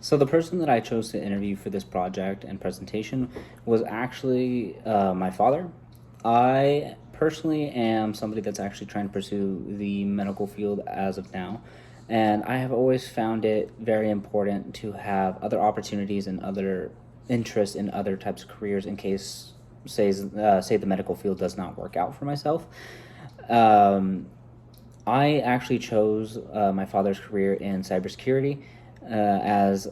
So the person that I chose to interview for this project and presentation was actually my father. I personally am somebody that's actually trying to pursue the medical field as of now, and I have always found it very important to have other opportunities and other interests in other types of careers in case, say the medical field does not work out for myself. Um, I actually chose my father's career in cybersecurity as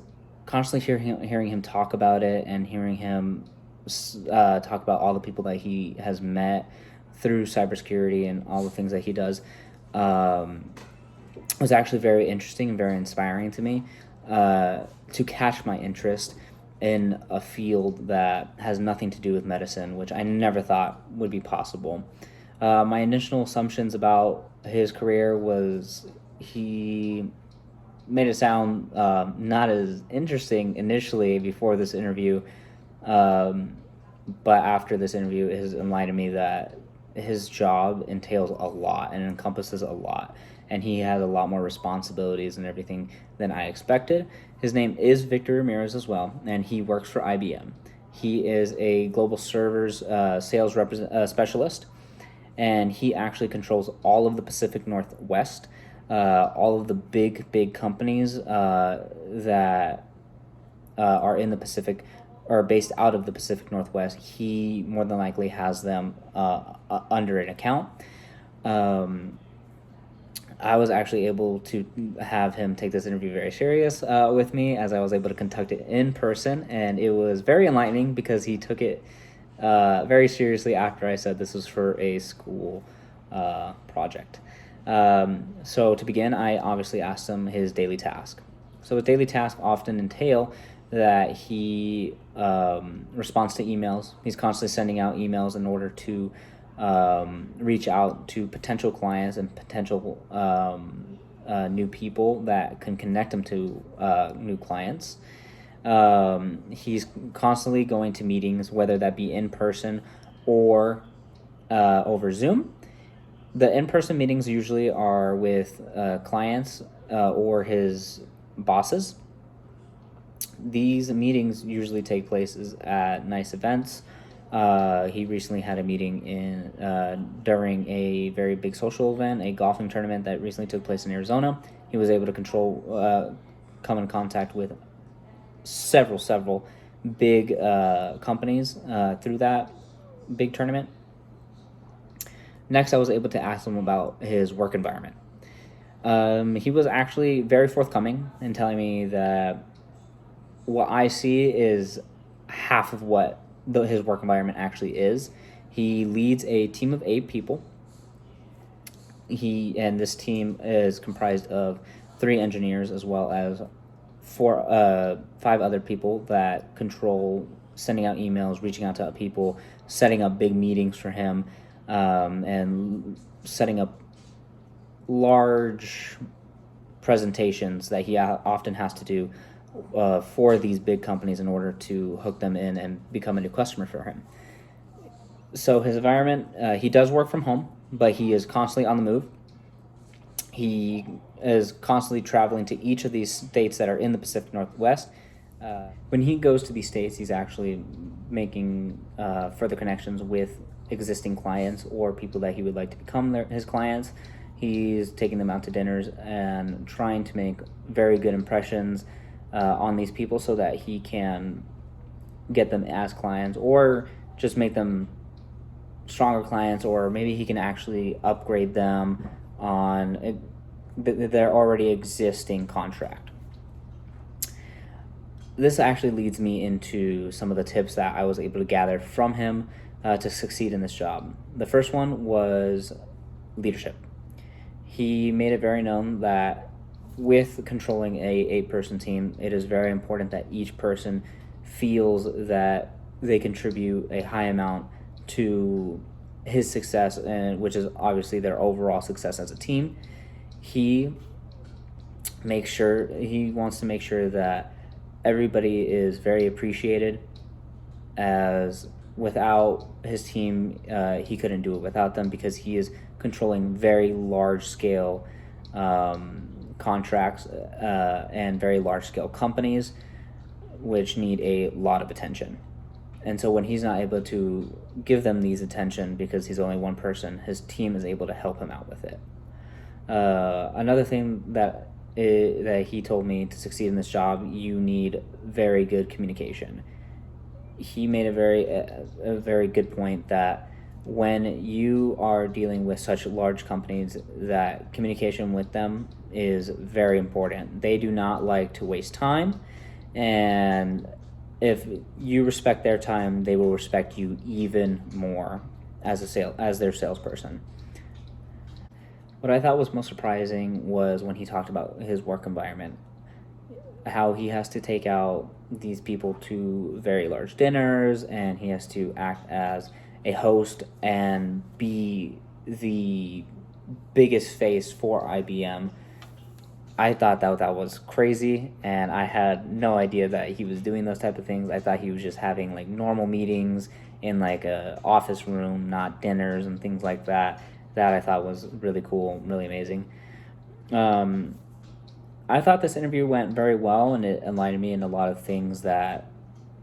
constantly hearing him talk about it and hearing him talk about all the people that he has met through cybersecurity and all the things that he does um, was actually very interesting and very inspiring to me to catch my interest in a field that has nothing to do with medicine, which I never thought would be possible. My initial assumptions about his career was he made it sound not as interesting initially before this interview, um, but after this interview, it has enlightened me that his job entails a lot and encompasses a lot, and he has a lot more responsibilities and everything than I expected. His name is Victor Ramirez as well, and he works for IBM. He is a global servers specialist, and he actually controls all of the Pacific Northwest, all of the big companies that are in the Pacific or based out of the Pacific Northwest. He more than likely has them under an account. Um, I was actually able to have him take this interview very serious with me, as I was able to conduct it in person, and it was very enlightening because he took it very seriously after I said this was for a school project. So to begin, I obviously asked him his daily task. So his daily task often entail that he responds to emails. He's constantly sending out emails in order to reach out to potential clients and potential new people that can connect him to new clients. He's constantly going to meetings, whether that be in person or over Zoom. The in-person meetings usually are with clients or his bosses. These meetings usually take places at nice events. He recently had a meeting during a very big social event, a golfing tournament that recently took place in Arizona. He was able to come in contact with several big companies through that big tournament. Next, I was able to ask him about his work environment. He was actually very forthcoming in telling me that what I see is half of what his work environment actually is. He leads a team of 8 people. This team is comprised of 3 engineers as well as 5 other people that control sending out emails, reaching out to people, setting up big meetings for him, and setting up large presentations that he often has to do for these big companies in order to hook them in and become a new customer for him. So his environment, he does work from home, but he is constantly on the move. He is constantly traveling to each of these states that are in the Pacific Northwest. When he goes to these states, he's actually making further connections with existing clients or people that he would like to become his clients. He's taking them out to dinners and trying to make very good impressions on these people so that he can get them as clients or just make them stronger clients, or maybe he can actually upgrade them on their already existing contract. This actually leads me into some of the tips that I was able to gather from him to succeed in this job. The first one was leadership. He made it very known that with controlling a 8-person team, it is very important that each person feels that they contribute a high amount to his success, and which is obviously their overall success as a team. He wants to make sure that everybody is very appreciated, as without his team, he couldn't do it without them, because he is controlling very large scale contracts and very large scale companies, which need a lot of attention. And so when he's not able to give them these attention because he's only one person, his team is able to help him out with it. Another thing that he told me, to succeed in this job, you need very good communication. He made a very good point that when you are dealing with such large companies, that communication with them is very important. They do not like to waste time, and if you respect their time, they will respect you even more as their salesperson. What I thought was most surprising was when he talked about his work environment, how he has to take out these people to very large dinners, and he has to act as a host and be the biggest face for IBM. I thought that was crazy, and I had no idea that he was doing those type of things. I thought he was just having like normal meetings in like a office room, not dinners and things like that. That I thought was really cool, really amazing. I thought this interview went very well, and it enlightened me in a lot of things that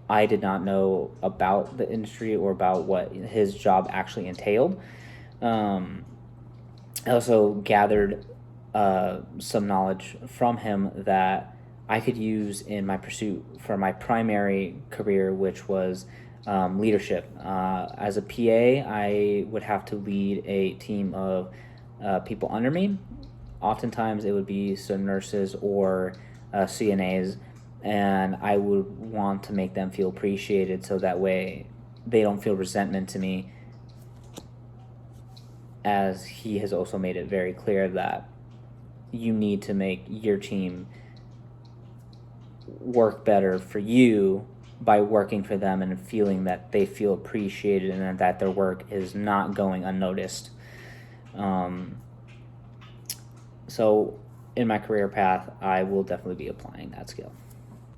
I did not know about the industry or about what his job actually entailed. I also gathered some knowledge from him that I could use in my pursuit for my primary career, which was leadership. As a PA, I would have to lead a team of people under me. Oftentimes it would be some nurses or CNAs, and I would want to make them feel appreciated, so that way they don't feel resentment to me, as he has also made it very clear that you need to make your team work better for you by working for them and feeling that they feel appreciated and that their work is not going unnoticed. So in my career path, I will definitely be applying that skill.